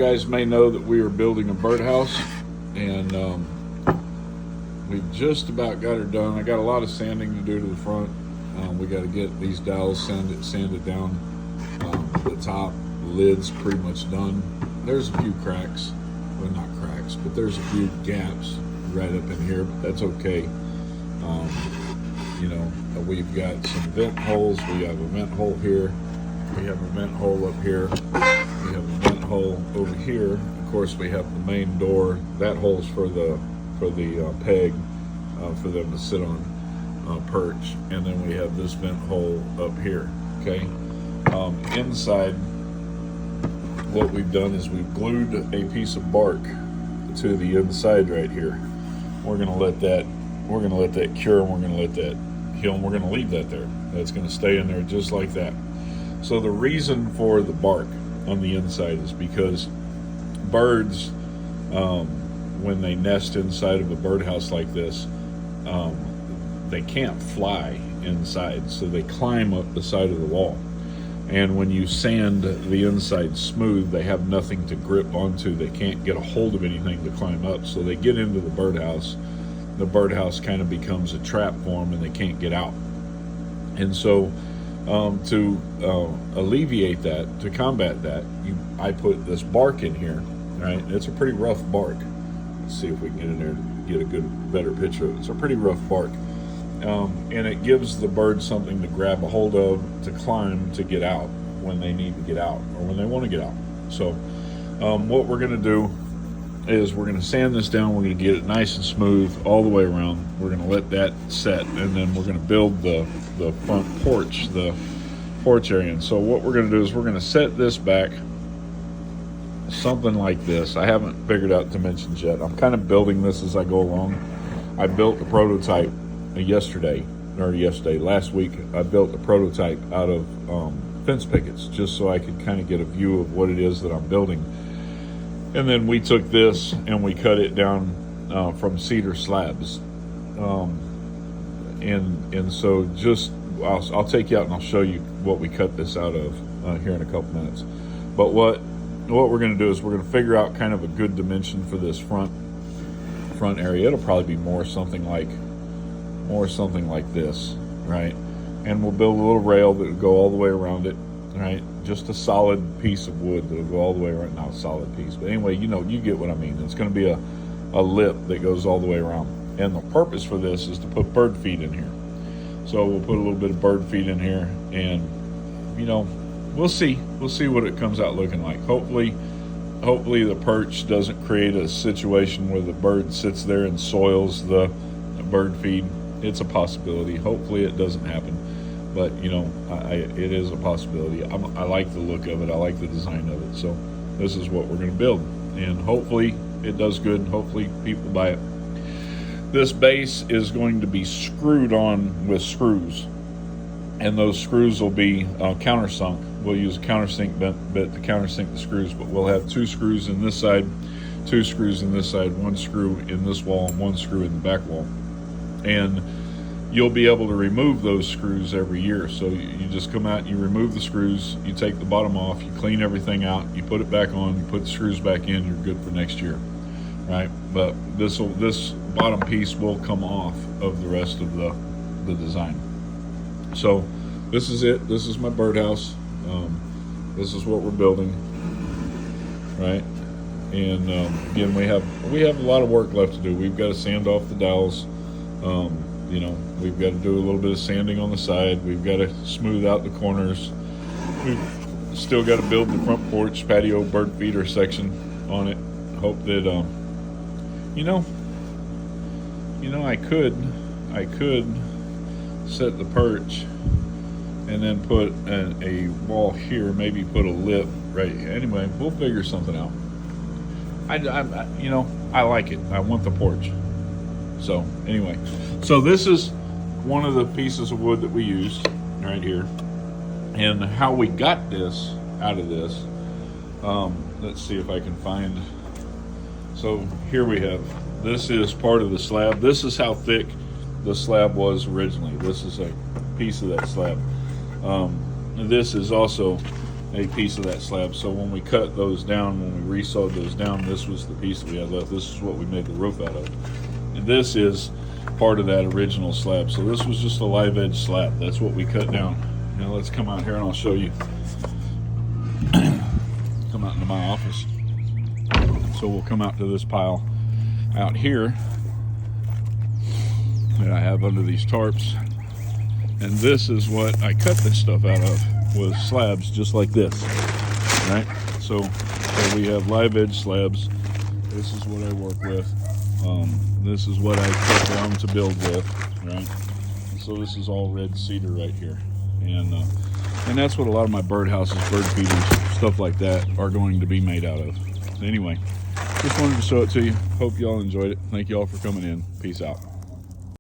You guys may know that we are building a birdhouse, and we've just about got her done. I got a lot of sanding to do to the front. We got to get these dowels sanded down. The top, the lid's pretty much done. There's a few cracks, well, not cracks, but there's a few gaps right up in here, but that's okay. We've got some vent holes. We have a vent hole here. We have a vent hole up here. We have a vent hole over here. Of course, we have the main door. That hole's for the peg for them to sit on perch, and then we have this vent hole up here. Okay. Inside, what we've done is we've glued a piece of bark to the inside right here. We're gonna let that cure, and we're gonna let that heal, and we're gonna leave that there. That's gonna stay in there just like that. So the reason for the bark on the inside is because birds, when they nest inside of a birdhouse like this, they can't fly inside, so they climb up the side of the wall. And when you sand the inside smooth, they have nothing to grip onto. They can't get a hold of anything to climb up, so they get into the birdhouse. The birdhouse kind of becomes a trap for them, and they can't get out. And so to alleviate that, to combat that, I put this bark in here, right? It's a pretty rough bark. Let's see if we can get in there to get a better picture of it. It's a pretty rough bark. And it gives the bird something to grab a hold of, to climb, to get out when they need to get out, or when they want to get out. So what we're going to do is we're going to sand this down. We're going to get it nice and smooth all the way around. We're going to let that set, and then we're going to build the front porch, the porch area. And so what we're going to do is we're going to set this back something like this. I haven't figured out dimensions yet. I'm kind of building this as I go along. I built the prototype last week. I built the prototype out of fence pickets, just so I could kind of get a view of what it is that I'm building. And then we took this and we cut it down from cedar slabs. And so just, I'll take you out and I'll show you what we cut this out of here in a couple minutes. But what we're going to do is we're going to figure out kind of a good dimension for this front area. It'll probably be more something like this, right? And we'll build a little rail that will go all the way around it, right? Just a solid piece of wood that will go all the way around. Not a solid piece, but anyway, you get what I mean. It's going to be a lip that goes all the way around. And the purpose for this is to put bird feed in here. So we'll put a little bit of bird feed in here, and we'll see what it comes out looking like. Hopefully the perch doesn't create a situation where the bird sits there and soils the bird feed. It's a possibility. Hopefully it doesn't happen, but it is a possibility. I like the look of it. I like the design of it. So this is what we're going to build, and hopefully it does good. Hopefully people buy it. This base is going to be screwed on with screws, and those screws will be countersunk. We'll use a countersink bit to countersink the screws, but we'll have 2 screws in this side, 2 screws in this side, 1 screw in this wall, and 1 screw in the back wall. And you'll be able to remove those screws every year. So you just come out, you remove the screws, you take the bottom off, you clean everything out, you put it back on, you put the screws back in, you're good for next year, right? But this bottom piece will come off of the rest of the design. So this is it. This is my birdhouse. This is what we're building, right? And again, we have a lot of work left to do. We've got to sand off the dowels. We've got to do a little bit of sanding on the side. We've got to smooth out the corners. We've still got to build the front porch, patio, bird feeder section on it. Hope that I could set the perch and then put a wall here, maybe put a lip right. Anyway, we'll figure something out. I like it. I want the porch. So anyway, so this is one of the pieces of wood that we used right here, and how we got this out of this. Let's see if I can find. So here we have. This is part of the slab. This is how thick the slab was originally. This is a piece of that slab. This is also a piece of that slab. So when we cut those down, when we resawed those down, this was the piece that we had left. This is what we made the roof out of. And this is part of that original slab. So this was just a live edge slab. That's what we cut down. Now let's come out here and I'll show you. Come out into my office. So we'll come out to this pile out here that I have under these tarps. And this is what I cut this stuff out of, was slabs just like this, right? So we have live edge slabs. This is what I work with. This is what I cut down to build with, right? And so this is all red cedar right here. And that's what a lot of my birdhouses, bird feeders, stuff like that are going to be made out of. So anyway, just wanted to show it to you. Hope y'all enjoyed it. Thank y'all for coming in. Peace out.